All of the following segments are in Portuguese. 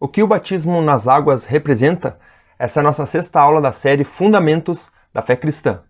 O que o batismo nas águas representa? Essa é a nossa sexta aula da série Fundamentos da Fé Cristã.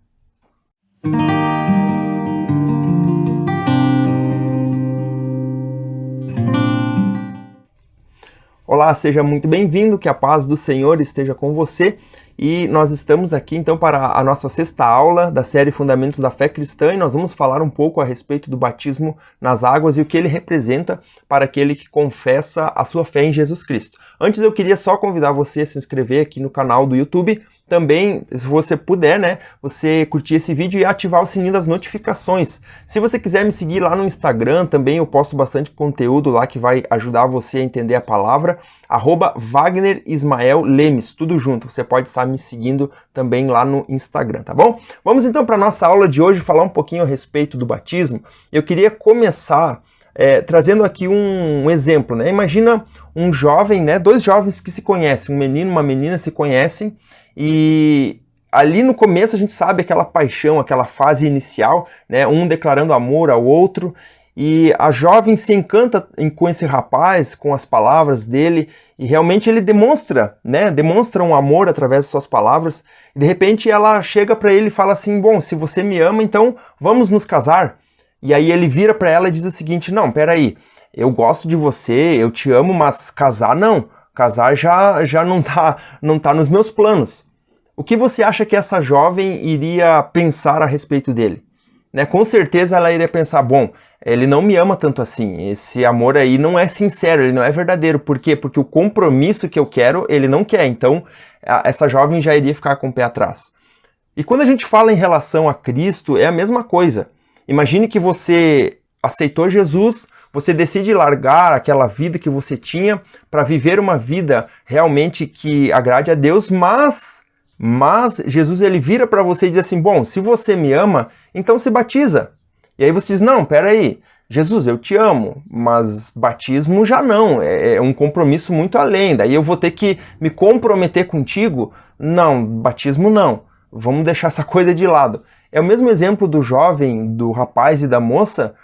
Olá, seja muito bem-vindo, que a paz do Senhor esteja com você. E nós estamos aqui então para a nossa sexta aula da série Fundamentos da Fé Cristã e nós vamos falar um pouco a respeito do batismo nas águas e o que ele representa para aquele que confessa a sua fé em Jesus Cristo. Antes eu queria só convidar você a se inscrever aqui no canal do YouTube. Também, se você puder, você curtir esse vídeo e ativar o sininho das notificações. Se você quiser me seguir lá no Instagram, também eu posto bastante conteúdo lá que vai ajudar você a entender a palavra, @WagnerIsmaelLemes, tudo junto. Você pode estar me seguindo também lá no Instagram, tá bom? Vamos então para a nossa aula de hoje, falar um pouquinho a respeito do batismo. Eu queria começar trazendo aqui um exemplo, né? Imagina um jovem, dois jovens que se conhecem, um menino e uma menina se conhecem, e ali no começo a gente sabe aquela paixão, aquela fase inicial, né? Um declarando amor ao outro, e a jovem se encanta com esse rapaz, com as palavras dele, e realmente ele demonstra um amor através de suas palavras, e de repente ela chega para ele e fala assim: bom, se você me ama, então vamos nos casar. E aí ele vira para ela e diz o seguinte: não, peraí, eu gosto de você, eu te amo, mas casar não. Casar já não tá nos meus planos. O que você acha que essa jovem iria pensar a respeito dele? Com certeza ela iria pensar: bom, ele não me ama tanto assim, esse amor aí não é sincero, ele não é verdadeiro. Por quê? Porque o compromisso que eu quero, ele não quer. Então, essa jovem já iria ficar com o pé atrás. E quando a gente fala em relação a Cristo, é a mesma coisa. Imagine que você aceitou Jesus, você decide largar aquela vida que você tinha para viver uma vida realmente que agrade a Deus, mas Jesus ele vira para você e diz assim: bom, se você me ama, então se batiza. E aí você diz: não, peraí, Jesus, eu te amo, mas batismo já não, é um compromisso muito além, daí eu vou ter que me comprometer contigo? Não, batismo não, vamos deixar essa coisa de lado. É o mesmo exemplo do jovem, do rapaz e da moça,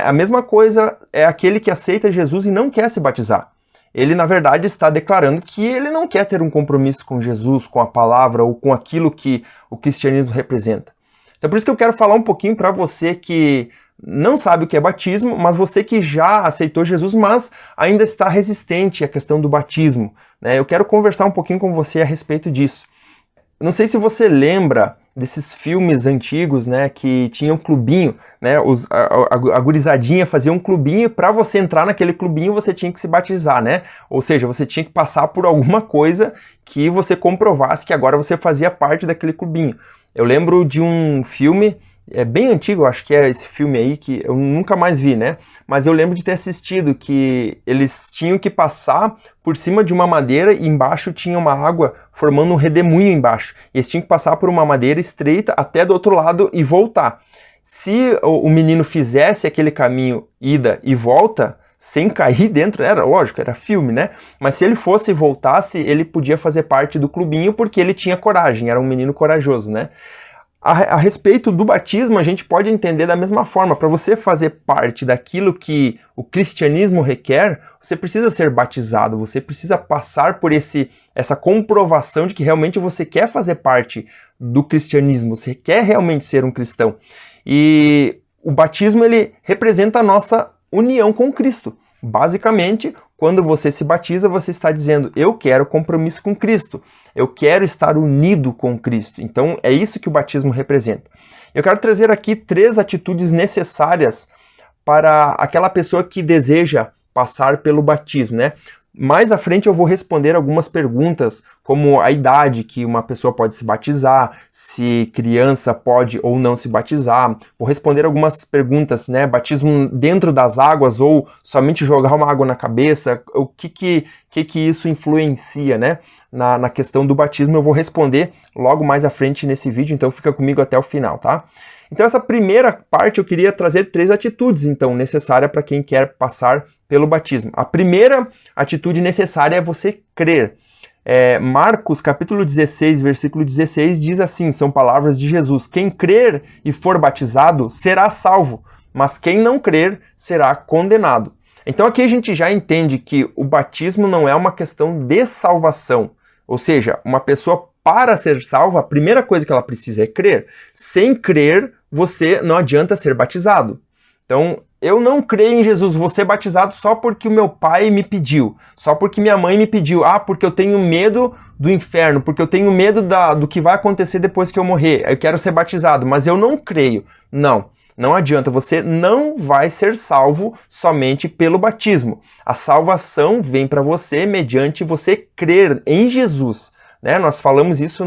A mesma coisa é aquele que aceita Jesus e não quer se batizar. Ele, na verdade, está declarando que ele não quer ter um compromisso com Jesus, com a palavra ou com aquilo que o cristianismo representa. Então, por isso que eu quero falar um pouquinho para você que não sabe o que é batismo, mas você que já aceitou Jesus, mas ainda está resistente à questão do batismo. Eu quero conversar um pouquinho com você a respeito disso. Não sei se você lembra desses filmes antigos, que tinham clubinho, a gurizadinha fazia um clubinho, e para você entrar naquele clubinho você tinha que se batizar, Ou seja, você tinha que passar por alguma coisa que você comprovasse que agora você fazia parte daquele clubinho. Eu lembro de um filme, bem antigo, acho que é esse filme aí, que eu nunca mais vi, Mas eu lembro de ter assistido, que eles tinham que passar por cima de uma madeira e embaixo tinha uma água formando um redemoinho embaixo. E eles tinham que passar por uma madeira estreita até do outro lado e voltar. Se o menino fizesse aquele caminho ida e volta, sem cair dentro, era lógico, era filme, Mas se ele fosse e voltasse, ele podia fazer parte do clubinho porque ele tinha coragem, era um menino corajoso, A respeito do batismo, a gente pode entender da mesma forma. Para você fazer parte daquilo que o cristianismo requer, você precisa ser batizado, você precisa passar por essa comprovação de que realmente você quer fazer parte do cristianismo, você quer realmente ser um cristão. E o batismo, ele representa a nossa união com Cristo. Basicamente, quando você se batiza, você está dizendo: eu quero compromisso com Cristo, eu quero estar unido com Cristo. Então, é isso que o batismo representa. Eu quero trazer aqui 3 atitudes necessárias para aquela pessoa que deseja passar pelo batismo, Mais à frente eu vou responder algumas perguntas, como a idade que uma pessoa pode se batizar, se criança pode ou não se batizar. Vou responder algumas perguntas, Batismo dentro das águas ou somente jogar uma água na cabeça? O que isso influencia, na questão do batismo? Eu vou responder logo mais à frente nesse vídeo, então fica comigo até o final, tá? Então essa primeira parte eu queria trazer 3 atitudes, então, necessárias para quem quer passar pelo batismo. A primeira atitude necessária é você crer. Marcos, capítulo 16, versículo 16, diz assim, são palavras de Jesus: quem crer e for batizado será salvo, mas quem não crer será condenado. Então aqui a gente já entende que o batismo não é uma questão de salvação. Ou seja, uma pessoa para ser salva, a primeira coisa que ela precisa é crer. Sem crer, você não adianta ser batizado. Então, eu não creio em Jesus, vou ser batizado só porque o meu pai me pediu, só porque minha mãe me pediu, porque eu tenho medo do inferno, porque eu tenho medo do que vai acontecer depois que eu morrer, eu quero ser batizado, mas eu não creio. Não adianta, você não vai ser salvo somente pelo batismo. A salvação vem para você mediante você crer em Jesus. Né? Nós falamos isso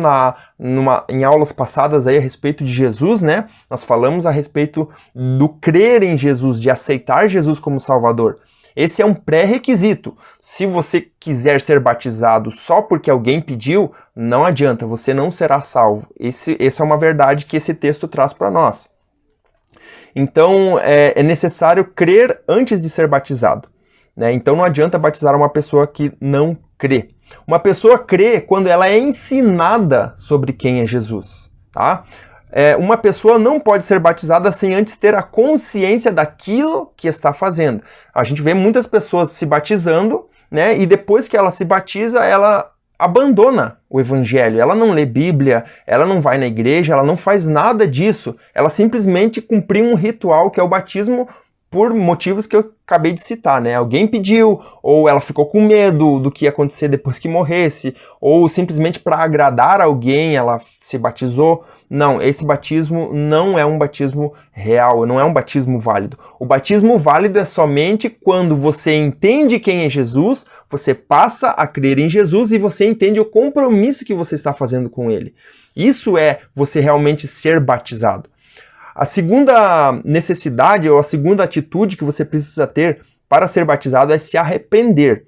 em aulas passadas aí a respeito de Jesus, né? Nós falamos a respeito do crer em Jesus, de aceitar Jesus como Salvador. Esse é um pré-requisito. Se você quiser ser batizado só porque alguém pediu, não adianta, você não será salvo. Essa é uma verdade que esse texto traz para nós. Então, é necessário crer antes de ser batizado. Né? Então, não adianta batizar uma pessoa que não crê. Uma pessoa crê quando ela é ensinada sobre quem é Jesus. Tá? Uma pessoa não pode ser batizada sem antes ter a consciência daquilo que está fazendo. A gente vê muitas pessoas se batizando, né? E depois que ela se batiza, ela abandona o evangelho, ela não lê Bíblia, ela não vai na igreja, ela não faz nada disso, ela simplesmente cumpriu um ritual que é o batismo por motivos que eu acabei de citar, né? Alguém pediu, ou ela ficou com medo do que ia acontecer depois que morresse, ou simplesmente para agradar alguém ela se batizou. Não, esse batismo não é um batismo real, não é um batismo válido. O batismo válido é somente quando você entende quem é Jesus, você passa a crer em Jesus e você entende o compromisso que você está fazendo com ele. Isso é você realmente ser batizado. A segunda necessidade ou a segunda atitude que você precisa ter para ser batizado é se arrepender.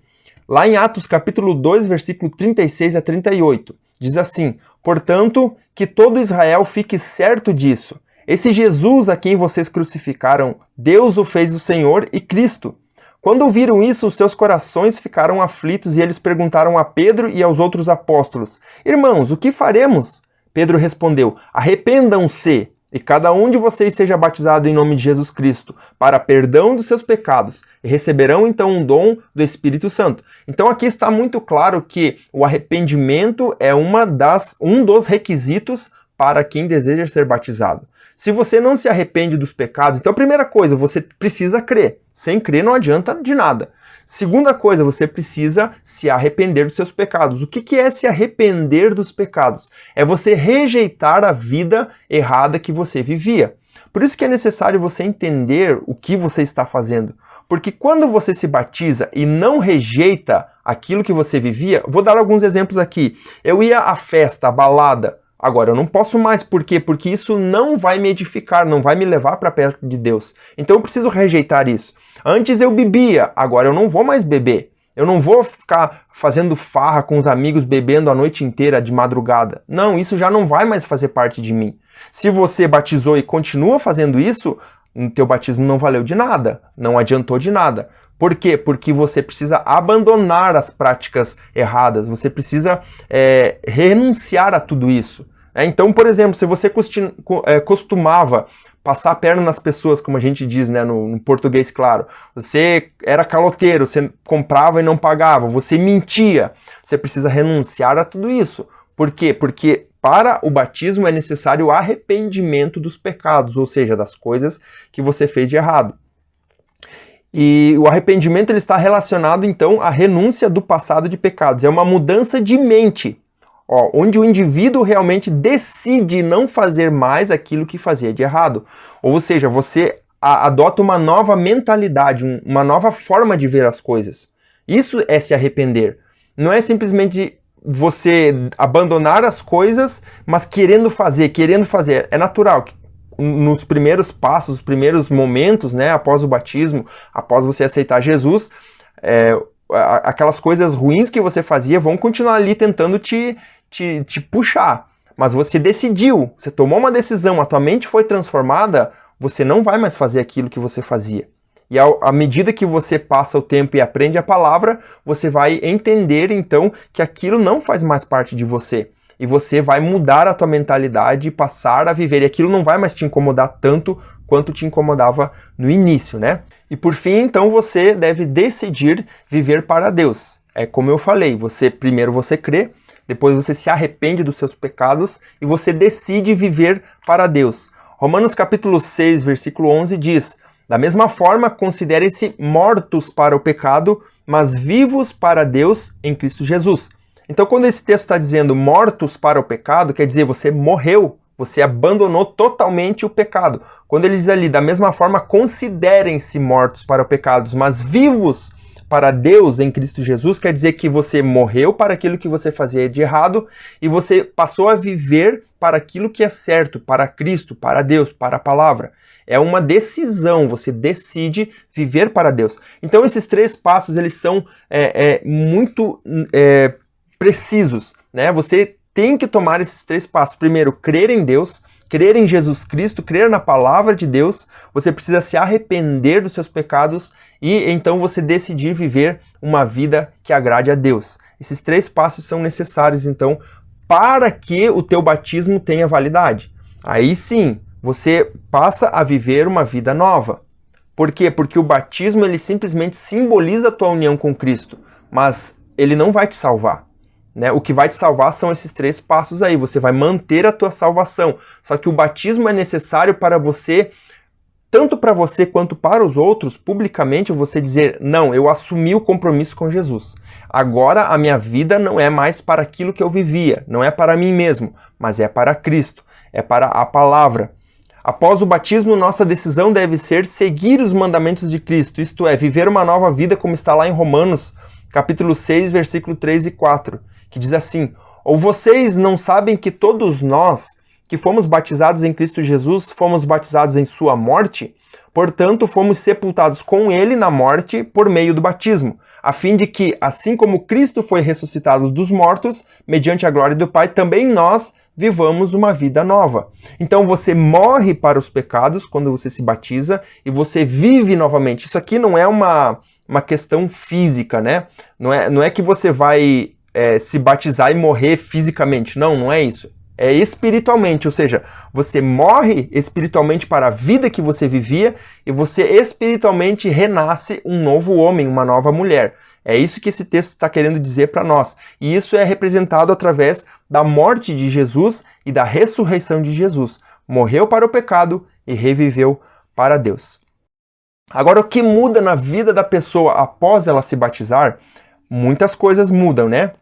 Lá em Atos capítulo 2, versículo 36 a 38, diz assim: portanto, que todo Israel fique certo disso. Esse Jesus a quem vocês crucificaram, Deus o fez o Senhor e Cristo. Quando ouviram isso, os seus corações ficaram aflitos e eles perguntaram a Pedro e aos outros apóstolos: irmãos, o que faremos? Pedro respondeu: arrependam-se e cada um de vocês seja batizado em nome de Jesus Cristo, para perdão dos seus pecados, e receberão então um dom do Espírito Santo. Então aqui está muito claro que o arrependimento é um dos requisitos para quem deseja ser batizado. Se você não se arrepende dos pecados, então a primeira coisa, você precisa crer. Sem crer não adianta de nada. Segunda coisa, você precisa se arrepender dos seus pecados. O que é se arrepender dos pecados? É você rejeitar a vida errada que você vivia. Por isso que é necessário você entender o que você está fazendo. Porque quando você se batiza e não rejeita aquilo que você vivia, vou dar alguns exemplos aqui. Eu ia à festa, à balada. Agora, eu não posso mais. Por quê? Porque isso não vai me edificar, não vai me levar para perto de Deus. Então eu preciso rejeitar isso. Antes eu bebia, agora eu não vou mais beber. Eu não vou ficar fazendo farra com os amigos, bebendo a noite inteira de madrugada. Não, isso já não vai mais fazer parte de mim. Se você batizou e continua fazendo isso, o teu batismo não valeu de nada, não adiantou de nada. Por quê? Porque você precisa abandonar as práticas erradas, você precisa renunciar a tudo isso. Então, por exemplo, se você costumava passar a perna nas pessoas, como a gente diz, né, no português claro, você era caloteiro, você comprava e não pagava, você mentia, você precisa renunciar a tudo isso. Por quê? Porque para o batismo é necessário o arrependimento dos pecados, ou seja, das coisas que você fez de errado. E o arrependimento ele está relacionado, então, à renúncia do passado de pecados. É uma mudança de mente, onde o indivíduo realmente decide não fazer mais aquilo que fazia de errado. Ou seja, você adota uma nova mentalidade, uma nova forma de ver as coisas. Isso é se arrepender. Não é simplesmente você abandonar as coisas, mas querendo fazer. É natural que nos primeiros passos, os primeiros momentos, né, após o batismo, após você aceitar Jesus, aquelas coisas ruins que você fazia vão continuar ali tentando te puxar. Mas você decidiu, você tomou uma decisão, a tua mente foi transformada, você não vai mais fazer aquilo que você fazia. E à medida que você passa o tempo e aprende a palavra, você vai entender então que aquilo não faz mais parte de você. e você vai mudar a tua mentalidade e passar a viver. E aquilo não vai mais te incomodar tanto quanto te incomodava no início, né? E por fim, então, você deve decidir viver para Deus. É como eu falei, primeiro você crê, depois você se arrepende dos seus pecados e você decide viver para Deus. Romanos capítulo 6, versículo 11 diz: da mesma forma, considerem-se mortos para o pecado, mas vivos para Deus em Cristo Jesus. Então, quando esse texto está dizendo mortos para o pecado, quer dizer, você morreu, você abandonou totalmente o pecado. Quando ele diz ali, da mesma forma, considerem-se mortos para o pecado, mas vivos para Deus em Cristo Jesus, quer dizer que você morreu para aquilo que você fazia de errado e você passou a viver para aquilo que é certo, para Cristo, para Deus, para a palavra. É uma decisão, você decide viver para Deus. Então esses 3 passos, eles são muito precisos, né? Você tem que tomar esses 3 passos. Primeiro, crer em Deus, crer em Jesus Cristo, crer na palavra de Deus. Você precisa se arrepender dos seus pecados e então você decidir viver uma vida que agrade a Deus. Esses 3 passos são necessários, então, para que o teu batismo tenha validade. Aí sim, você passa a viver uma vida nova. Por quê? Porque o batismo, ele simplesmente simboliza a tua união com Cristo, mas ele não vai te salvar. Né? O que vai te salvar são esses 3 passos aí, você vai manter a tua salvação. Só que o batismo é necessário para você, tanto para você quanto para os outros, publicamente você dizer, não, eu assumi o compromisso com Jesus. Agora a minha vida não é mais para aquilo que eu vivia, não é para mim mesmo, mas é para Cristo, é para a palavra. Após o batismo, nossa decisão deve ser seguir os mandamentos de Cristo, isto é, viver uma nova vida, como está lá em Romanos, capítulo 6, versículo 3 e 4, que diz assim: ou vocês não sabem que todos nós que fomos batizados em Cristo Jesus, fomos batizados em sua morte? Portanto, fomos sepultados com ele na morte por meio do batismo, a fim de que, assim como Cristo foi ressuscitado dos mortos, mediante a glória do Pai, também nós vivamos uma vida nova. Então você morre para os pecados quando você se batiza e você vive novamente. Isso aqui não é uma questão física, né? Não é que você vai se batizar e morrer fisicamente. Não é isso. É espiritualmente, ou seja, você morre espiritualmente para a vida que você vivia e você espiritualmente renasce um novo homem, uma nova mulher. É isso que esse texto está querendo dizer para nós. E isso é representado através da morte de Jesus e da ressurreição de Jesus. Morreu para o pecado e reviveu para Deus. Agora, o que muda na vida da pessoa após ela se batizar? Muitas coisas mudam, né?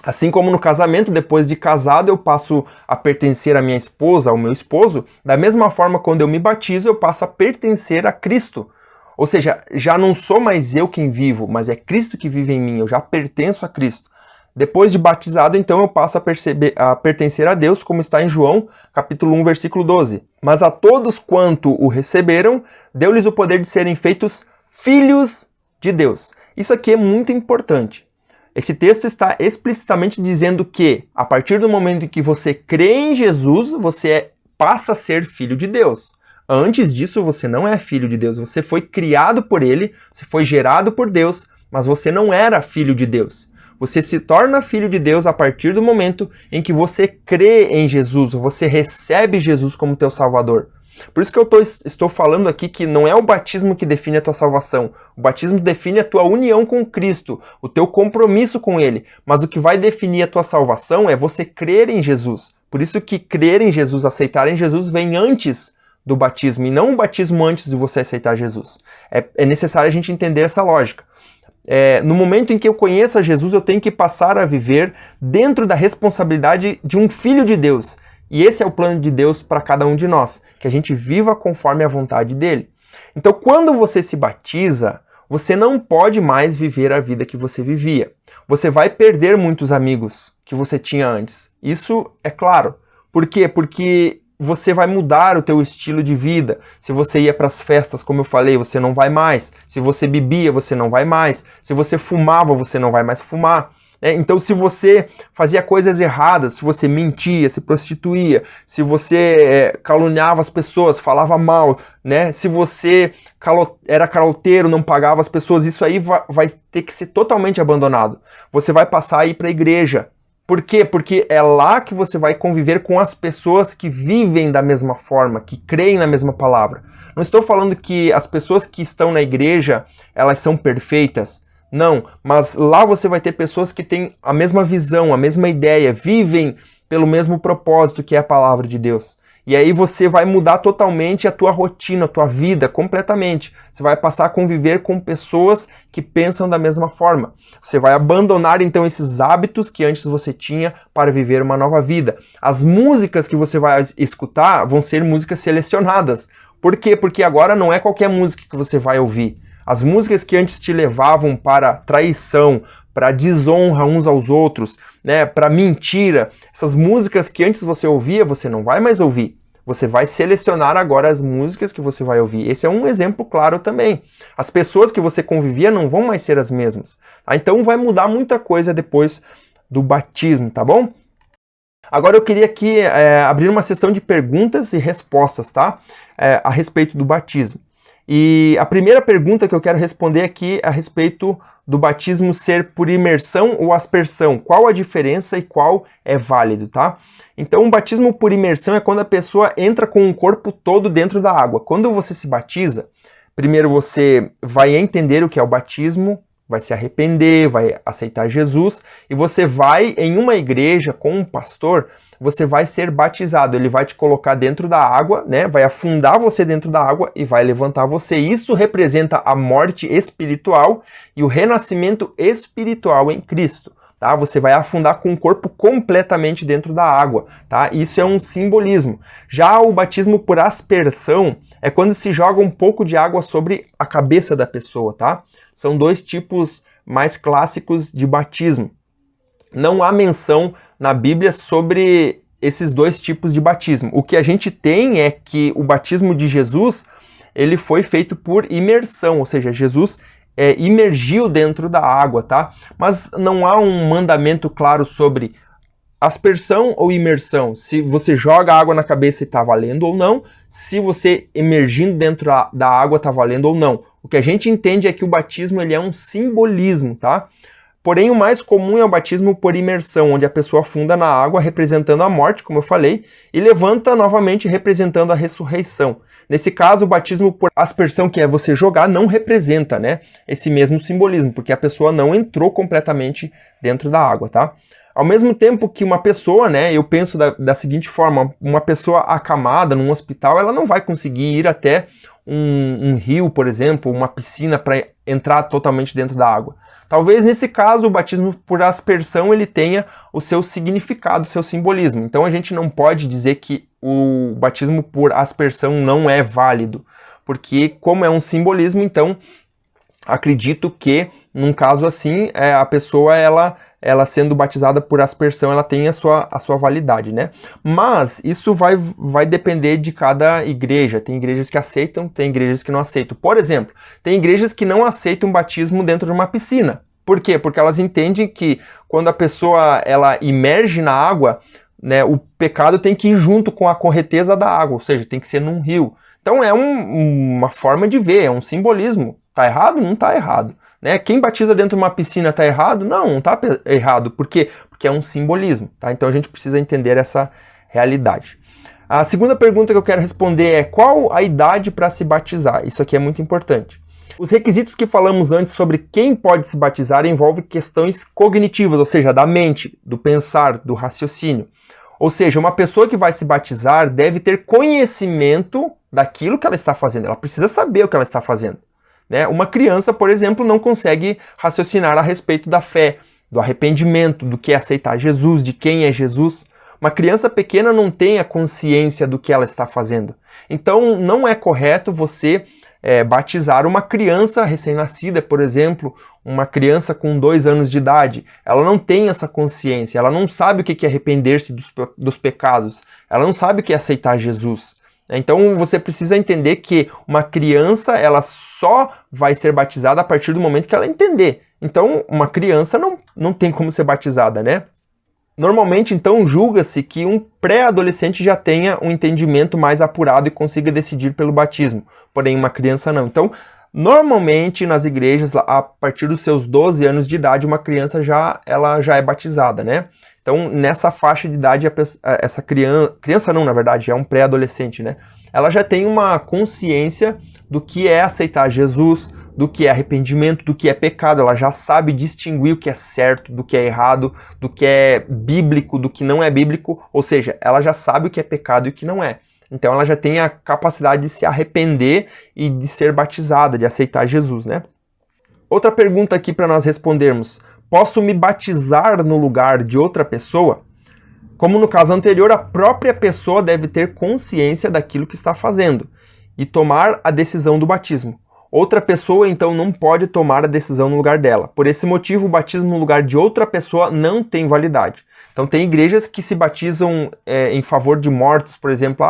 Assim como no casamento, depois de casado eu passo a pertencer à minha esposa, ao meu esposo, da mesma forma quando eu me batizo eu passo a pertencer a Cristo. Ou seja, já não sou mais eu quem vivo, mas é Cristo que vive em mim, eu já pertenço a Cristo. Depois de batizado, então, eu passo a pertencer a Deus, como está em João, capítulo 1, versículo 12. Mas a todos quanto o receberam, deu-lhes o poder de serem feitos filhos de Deus. Isso aqui é muito importante. Esse texto está explicitamente dizendo que, a partir do momento em que você crê em Jesus, você passa a ser filho de Deus. Antes disso, você não é filho de Deus. Você foi criado por Ele, você foi gerado por Deus, mas você não era filho de Deus. Você se torna filho de Deus a partir do momento em que você crê em Jesus, você recebe Jesus como teu Salvador. Por isso que eu estou falando aqui que não é o batismo que define a tua salvação. O batismo define a tua união com Cristo, o teu compromisso com Ele. Mas o que vai definir a tua salvação é você crer em Jesus. Por isso que crer em Jesus, aceitar em Jesus, vem antes do batismo, e não o batismo antes de você aceitar Jesus. É necessário a gente entender essa lógica. No momento em que eu conheço a Jesus, eu tenho que passar a viver dentro da responsabilidade de um filho de Deus. E esse é o plano de Deus para cada um de nós, que a gente viva conforme a vontade dele. Então, quando você se batiza, você não pode mais viver a vida que você vivia. Você vai perder muitos amigos que você tinha antes. Isso é claro. Por quê? Porque você vai mudar o teu estilo de vida. Se você ia para as festas, como eu falei, você não vai mais. Se você bebia, você não vai mais. Se você fumava, você não vai mais fumar. Então, se você fazia coisas erradas, se você mentia, se prostituía, se você caluniava as pessoas, falava mal, né? Se você era caloteiro, não pagava as pessoas, isso aí vai ter que ser totalmente abandonado. Você vai passar a ir para a igreja, Por quê? Porque é lá que você vai conviver com as pessoas que vivem da mesma forma, que creem na mesma palavra. Não estou falando que as pessoas que estão na igreja, elas são perfeitas. Não, mas lá você vai ter pessoas que têm a mesma visão, a mesma ideia, vivem pelo mesmo propósito que é a palavra de Deus. E aí você vai mudar totalmente a tua rotina, a tua vida, completamente. Você vai passar a conviver com pessoas que pensam da mesma forma. Você vai abandonar então esses hábitos que antes você tinha para viver uma nova vida. As músicas que você vai escutar vão ser músicas selecionadas. Por quê? Porque agora não é qualquer música que você vai ouvir. As músicas que antes te levavam para traição, para desonra uns aos outros, né, para mentira, essas músicas que antes você ouvia, você não vai mais ouvir. Você vai selecionar agora as músicas que você vai ouvir. Esse é um exemplo claro também. As pessoas que você convivia não vão mais ser as mesmas. Tá? Então vai mudar muita coisa depois do batismo, tá bom? Agora eu queria aqui abrir uma sessão de perguntas e respostas, tá? A respeito do batismo. E a primeira pergunta que eu quero responder aqui é a respeito do batismo ser por imersão ou aspersão. Qual a diferença e qual é válido, tá? Então, o batismo por imersão é quando a pessoa entra com o corpo todo dentro da água. Quando você se batiza, primeiro você vai entender o que é o batismo, vai se arrepender, vai aceitar Jesus, e você vai em uma igreja com um pastor, você vai ser batizado. Ele vai te colocar dentro da água, né? Vai afundar você dentro da água e vai levantar você. Isso representa a morte espiritual e o renascimento espiritual em Cristo. Tá? Você vai afundar com o corpo completamente dentro da água, tá? Isso é um simbolismo. Já o batismo por aspersão é quando se joga um pouco de água sobre a cabeça da pessoa, tá? São dois tipos mais clássicos de batismo. Não há menção na Bíblia sobre esses dois tipos de batismo. O que a gente tem é que o batismo de Jesus, ele foi feito por imersão, ou seja, Jesus imergiu dentro da água, tá? Mas não há um mandamento claro sobre aspersão ou imersão. Se você joga água na cabeça e está valendo ou não, se você emergindo dentro da água está valendo ou não. O que a gente entende é que o batismo ele é um simbolismo, tá? Porém, o mais comum é o batismo por imersão, onde a pessoa afunda na água representando a morte, como eu falei, e levanta novamente representando a ressurreição. Nesse caso, o batismo por aspersão, que é você jogar, não representa, né, esse mesmo simbolismo, porque a pessoa não entrou completamente dentro da água, tá? Ao mesmo tempo que uma pessoa, né, eu penso da seguinte forma, uma pessoa acamada num hospital, ela não vai conseguir ir até um rio, por exemplo, uma piscina para entrar totalmente dentro da água. Talvez nesse caso o batismo por aspersão ele tenha o seu significado, o seu simbolismo. Então a gente não pode dizer que o batismo por aspersão não é válido, porque como é um simbolismo, então acredito que num caso assim a pessoa ela sendo batizada por aspersão, ela tem a sua validade, né? Mas isso vai depender de cada igreja. Tem igrejas que aceitam, tem igrejas que não aceitam. Por exemplo, tem igrejas que não aceitam batismo dentro de uma piscina. Por quê? Porque elas entendem que quando a pessoa ela imerge na água, né, o pecado tem que ir junto com a correnteza da água, ou seja, tem que ser num rio. Então é uma forma de ver, é um simbolismo. Tá errado? Não tá errado. Né? Quem batiza dentro de uma piscina está errado? Não está errado. Por quê? Porque é um simbolismo. Tá? Então a gente precisa entender essa realidade. A segunda pergunta que eu quero responder é qual a idade para se batizar? Isso aqui é muito importante. Os requisitos que falamos antes sobre quem pode se batizar envolvem questões cognitivas, ou seja, da mente, do pensar, do raciocínio. Ou seja, uma pessoa que vai se batizar deve ter conhecimento daquilo que ela está fazendo. Ela precisa saber o que ela está fazendo. Né? Uma criança, por exemplo, não consegue raciocinar a respeito da fé, do arrependimento, do que é aceitar Jesus, de quem é Jesus. Uma criança pequena não tem a consciência do que ela está fazendo. Então, não é correto você batizar uma criança recém-nascida, por exemplo, uma criança com 2 anos de idade. Ela não tem essa consciência, ela não sabe o que é arrepender-se dos pecados, ela não sabe o que é aceitar Jesus. Então você precisa entender que uma criança ela só vai ser batizada a partir do momento que ela entender. Então uma criança não tem como ser batizada, né? Normalmente, então, julga-se que um pré-adolescente já tenha um entendimento mais apurado e consiga decidir pelo batismo, porém uma criança não. Então, normalmente nas igrejas, a partir dos seus 12 anos de idade, uma criança ela já é batizada, né? Então, nessa faixa de idade, essa criança não, na verdade, é um pré-adolescente, né? Ela já tem uma consciência do que é aceitar Jesus, do que é arrependimento, do que é pecado. Ela já sabe distinguir o que é certo, do que é errado, do que é bíblico, do que não é bíblico. Ou seja, ela já sabe o que é pecado e o que não é. Então ela já tem a capacidade de se arrepender e de ser batizada, de aceitar Jesus, né? Outra pergunta aqui para nós respondermos. Posso me batizar no lugar de outra pessoa? Como no caso anterior, a própria pessoa deve ter consciência daquilo que está fazendo e tomar a decisão do batismo. Outra pessoa, então, não pode tomar a decisão no lugar dela. Por esse motivo, o batismo no lugar de outra pessoa não tem validade. Então, tem igrejas que se batizam em favor de mortos, por exemplo.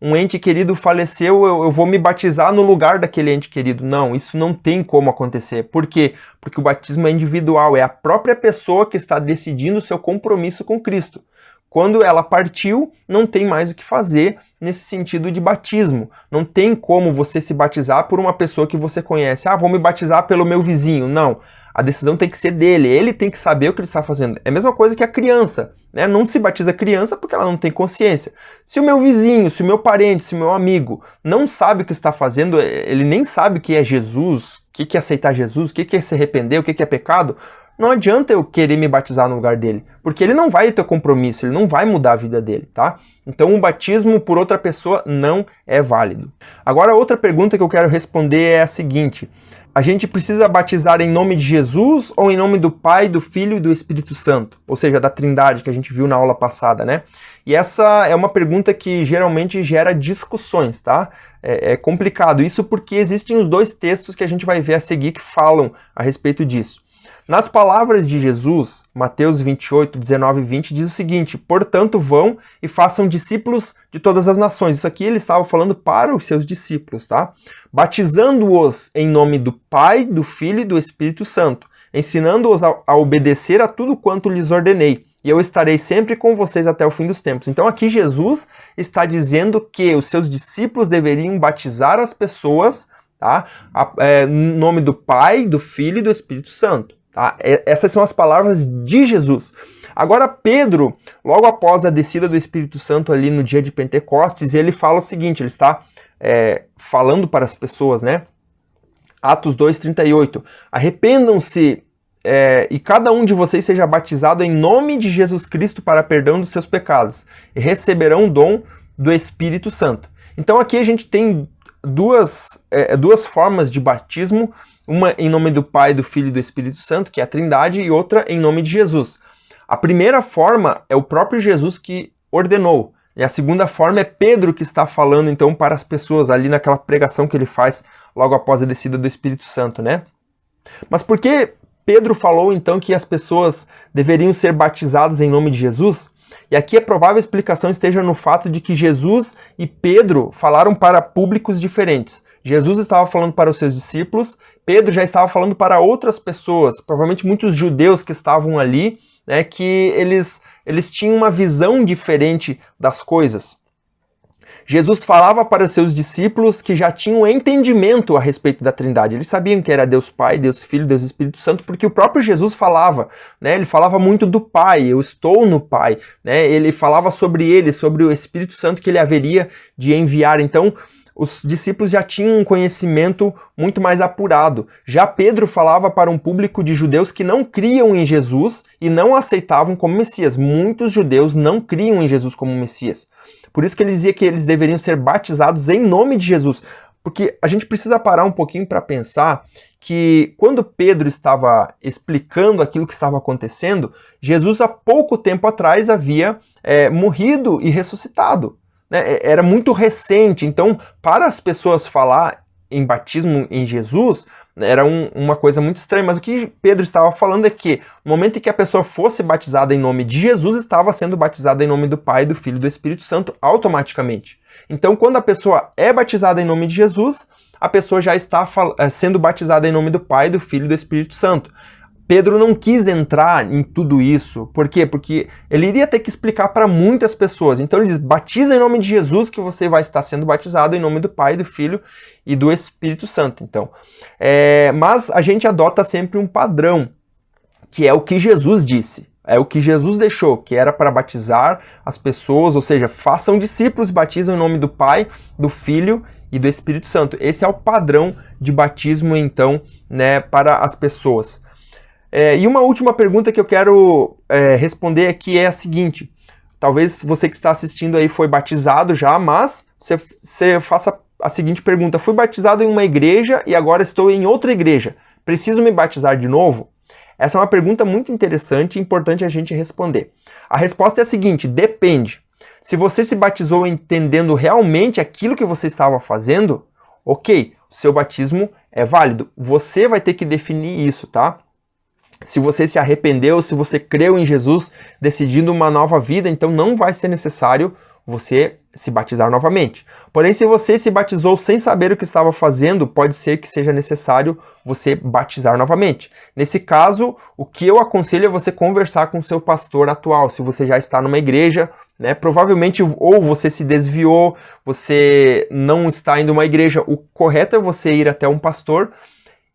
Um ente querido faleceu, eu vou me batizar no lugar daquele ente querido. Não, isso não tem como acontecer. Por quê? Porque o batismo é individual, é a própria pessoa que está decidindo o seu compromisso com Cristo. Quando ela partiu, não tem mais o que fazer nesse sentido de batismo. Não tem como você se batizar por uma pessoa que você conhece. Vou me batizar pelo meu vizinho. Não. A decisão tem que ser dele. Ele tem que saber o que ele está fazendo. É a mesma coisa que a criança, né? Não se batiza criança porque ela não tem consciência. Se o meu vizinho, se o meu parente, se o meu amigo não sabe o que está fazendo, ele nem sabe o que é Jesus, o que é aceitar Jesus, o que é se arrepender, o que é pecado, não adianta eu querer me batizar no lugar dele, porque ele não vai ter compromisso, ele não vai mudar a vida dele, tá? Então o batismo por outra pessoa não é válido. Agora outra pergunta que eu quero responder é a seguinte: a gente precisa batizar em nome de Jesus ou em nome do Pai, do Filho e do Espírito Santo? Ou seja, da Trindade que a gente viu na aula passada, né? E essa é uma pergunta que geralmente gera discussões, tá? É complicado isso porque existem os dois textos que a gente vai ver a seguir que falam a respeito disso. Nas palavras de Jesus, Mateus 28, 19 e 20, diz o seguinte: portanto, vão e façam discípulos de todas as nações. Isso aqui ele estava falando para os seus discípulos, tá? Batizando-os em nome do Pai, do Filho e do Espírito Santo, ensinando-os a obedecer a tudo quanto lhes ordenei. E eu estarei sempre com vocês até o fim dos tempos. Então aqui Jesus está dizendo que os seus discípulos deveriam batizar as pessoas, tá? Em nome do Pai, do Filho e do Espírito Santo. Tá? Essas são as palavras de Jesus. Agora Pedro, logo após a descida do Espírito Santo ali no dia de Pentecostes, ele fala o seguinte, ele está falando para as pessoas, né? Atos 2:38, arrependam-se e cada um de vocês seja batizado em nome de Jesus Cristo para perdão dos seus pecados e receberão o dom do Espírito Santo. Então aqui a gente tem duas formas de batismo, uma em nome do Pai, do Filho e do Espírito Santo, que é a Trindade, e outra em nome de Jesus. A primeira forma é o próprio Jesus que ordenou, e a segunda forma é Pedro que está falando então para as pessoas ali naquela pregação que ele faz logo após a descida do Espírito Santo, né? Mas por que Pedro falou então que as pessoas deveriam ser batizadas em nome de Jesus? E aqui a provável explicação esteja no fato de que Jesus e Pedro falaram para públicos diferentes. Jesus estava falando para os seus discípulos, Pedro já estava falando para outras pessoas, provavelmente muitos judeus que estavam ali, né, que eles tinham uma visão diferente das coisas. Jesus falava para os seus discípulos que já tinham entendimento a respeito da Trindade. Eles sabiam que era Deus Pai, Deus Filho, Deus Espírito Santo, porque o próprio Jesus falava, né? Ele falava muito do Pai, eu estou no Pai, né? Ele falava sobre ele, sobre o Espírito Santo que ele haveria de enviar. Então, os discípulos já tinham um conhecimento muito mais apurado. Já Pedro falava para um público de judeus que não criam em Jesus e não aceitavam como Messias. Muitos judeus não criam em Jesus como Messias. Por isso que ele dizia que eles deveriam ser batizados em nome de Jesus. Porque a gente precisa parar um pouquinho para pensar que quando Pedro estava explicando aquilo que estava acontecendo, Jesus há pouco tempo atrás havia morrido e ressuscitado. Era muito recente, então para as pessoas falar em batismo em Jesus era uma coisa muito estranha, mas o que Pedro estava falando é que no momento em que a pessoa fosse batizada em nome de Jesus, estava sendo batizada em nome do Pai, do Filho e do Espírito Santo automaticamente. Então quando a pessoa é batizada em nome de Jesus, a pessoa já está sendo batizada em nome do Pai, do Filho e do Espírito Santo. Pedro não quis entrar em tudo isso. Por quê? Porque ele iria ter que explicar para muitas pessoas. Então ele diz, batiza em nome de Jesus que você vai estar sendo batizado em nome do Pai, do Filho e do Espírito Santo. Então, mas a gente adota sempre um padrão, que é o que Jesus disse. É o que Jesus deixou, que era para batizar as pessoas, ou seja, façam discípulos, batizam em nome do Pai, do Filho e do Espírito Santo. Esse é o padrão de batismo, então, né, para as pessoas. E uma última pergunta que eu quero responder aqui é a seguinte. Talvez você que está assistindo aí foi batizado já, mas você faça a seguinte pergunta. Fui batizado em uma igreja e agora estou em outra igreja. Preciso me batizar de novo? Essa é uma pergunta muito interessante e importante a gente responder. A resposta é a seguinte, depende. Se você se batizou entendendo realmente aquilo que você estava fazendo, ok, o seu batismo é válido. Você vai ter que definir isso, tá? Se você se arrependeu, se você creu em Jesus, decidindo uma nova vida, então não vai ser necessário você se batizar novamente. Porém, se você se batizou sem saber o que estava fazendo, pode ser que seja necessário você batizar novamente. Nesse caso, o que eu aconselho é você conversar com o seu pastor atual. Se você já está numa igreja, né, provavelmente ou você se desviou, você não está indo a uma igreja, o correto é você ir até um pastor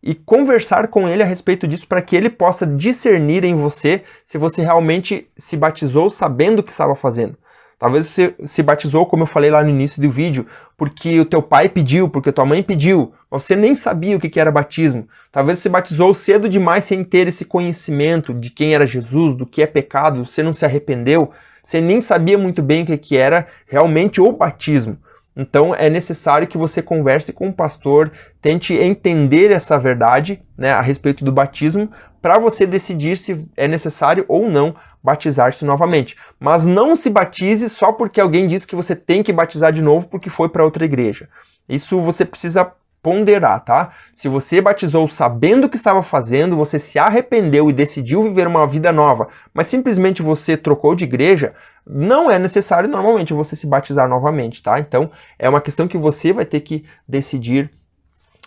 e conversar com ele a respeito disso para que ele possa discernir em você se você realmente se batizou sabendo o que estava fazendo. Talvez você se batizou, como eu falei lá no início do vídeo, porque o teu pai pediu, porque a tua mãe pediu, mas você nem sabia o que era batismo. Talvez você se batizou cedo demais sem ter esse conhecimento de quem era Jesus, do que é pecado, você não se arrependeu, você nem sabia muito bem o que era realmente o batismo. Então é necessário que você converse com o pastor, tente entender essa verdade, né, a respeito do batismo, para você decidir se é necessário ou não batizar-se novamente. Mas não se batize só porque alguém disse que você tem que batizar de novo porque foi para outra igreja. Isso você precisa ponderar, tá? Se você batizou sabendo o que estava fazendo, você se arrependeu e decidiu viver uma vida nova, mas simplesmente você trocou de igreja, não é necessário normalmente você se batizar novamente, tá? Então, é uma questão que você vai ter que decidir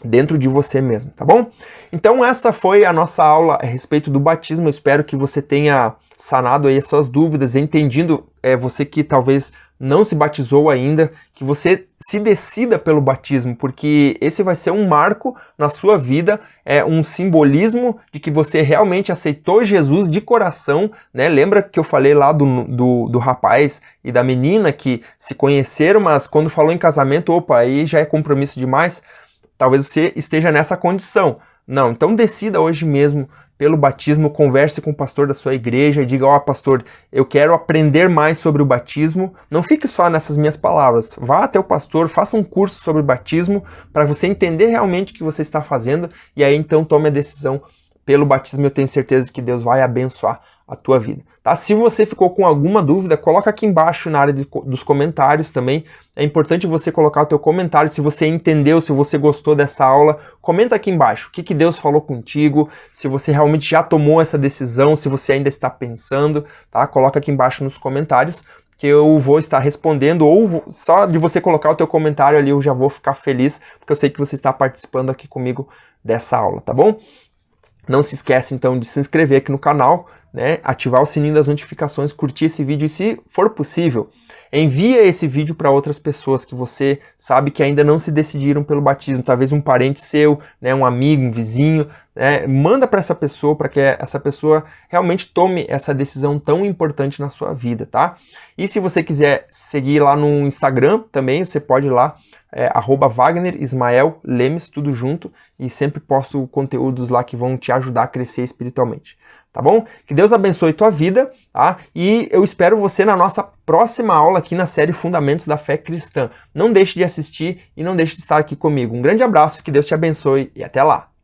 dentro de você mesmo, tá bom? Então essa foi a nossa aula a respeito do batismo. Eu espero que você tenha sanado aí as suas dúvidas, entendido, você que talvez não se batizou ainda, que você se decida pelo batismo, porque esse vai ser um marco na sua vida, um simbolismo de que você realmente aceitou Jesus de coração, né? Lembra que eu falei lá do rapaz e da menina que se conheceram, mas quando falou em casamento, opa, aí já é compromisso demais? Talvez você esteja nessa condição. Não, então decida hoje mesmo pelo batismo, converse com o pastor da sua igreja e diga, ó, pastor, eu quero aprender mais sobre o batismo. Não fique só nessas minhas palavras. Vá até o pastor, faça um curso sobre o batismo para você entender realmente o que você está fazendo e aí então tome a decisão pelo batismo. Eu tenho certeza que Deus vai abençoar a tua vida, tá? Se você ficou com alguma dúvida, coloca aqui embaixo na área dos comentários também. É importante você colocar o teu comentário, se você entendeu, se você gostou dessa aula, comenta aqui embaixo o que Deus falou contigo, se você realmente já tomou essa decisão, se você ainda está pensando, tá? Coloca aqui embaixo nos comentários que eu vou estar respondendo, ou só de você colocar o teu comentário ali eu já vou ficar feliz, porque eu sei que você está participando aqui comigo dessa aula, tá bom? Não se esquece então de se inscrever aqui no canal, né, ativar o sininho das notificações, curtir esse vídeo e, se for possível, envia esse vídeo para outras pessoas que você sabe que ainda não se decidiram pelo batismo, talvez um parente seu, né, um amigo, um vizinho, né, manda para essa pessoa, para que essa pessoa realmente tome essa decisão tão importante na sua vida, tá? E se você quiser seguir lá no Instagram também, você pode ir lá, @Wagner Ismael Lemes, tudo junto, e sempre posto conteúdos lá que vão te ajudar a crescer espiritualmente, tá bom? Que Deus abençoe tua vida, tá? E eu espero você na nossa próxima aula aqui na série Fundamentos da Fé Cristã. Não deixe de assistir e não deixe de estar aqui comigo. Um grande abraço, que Deus te abençoe e até lá!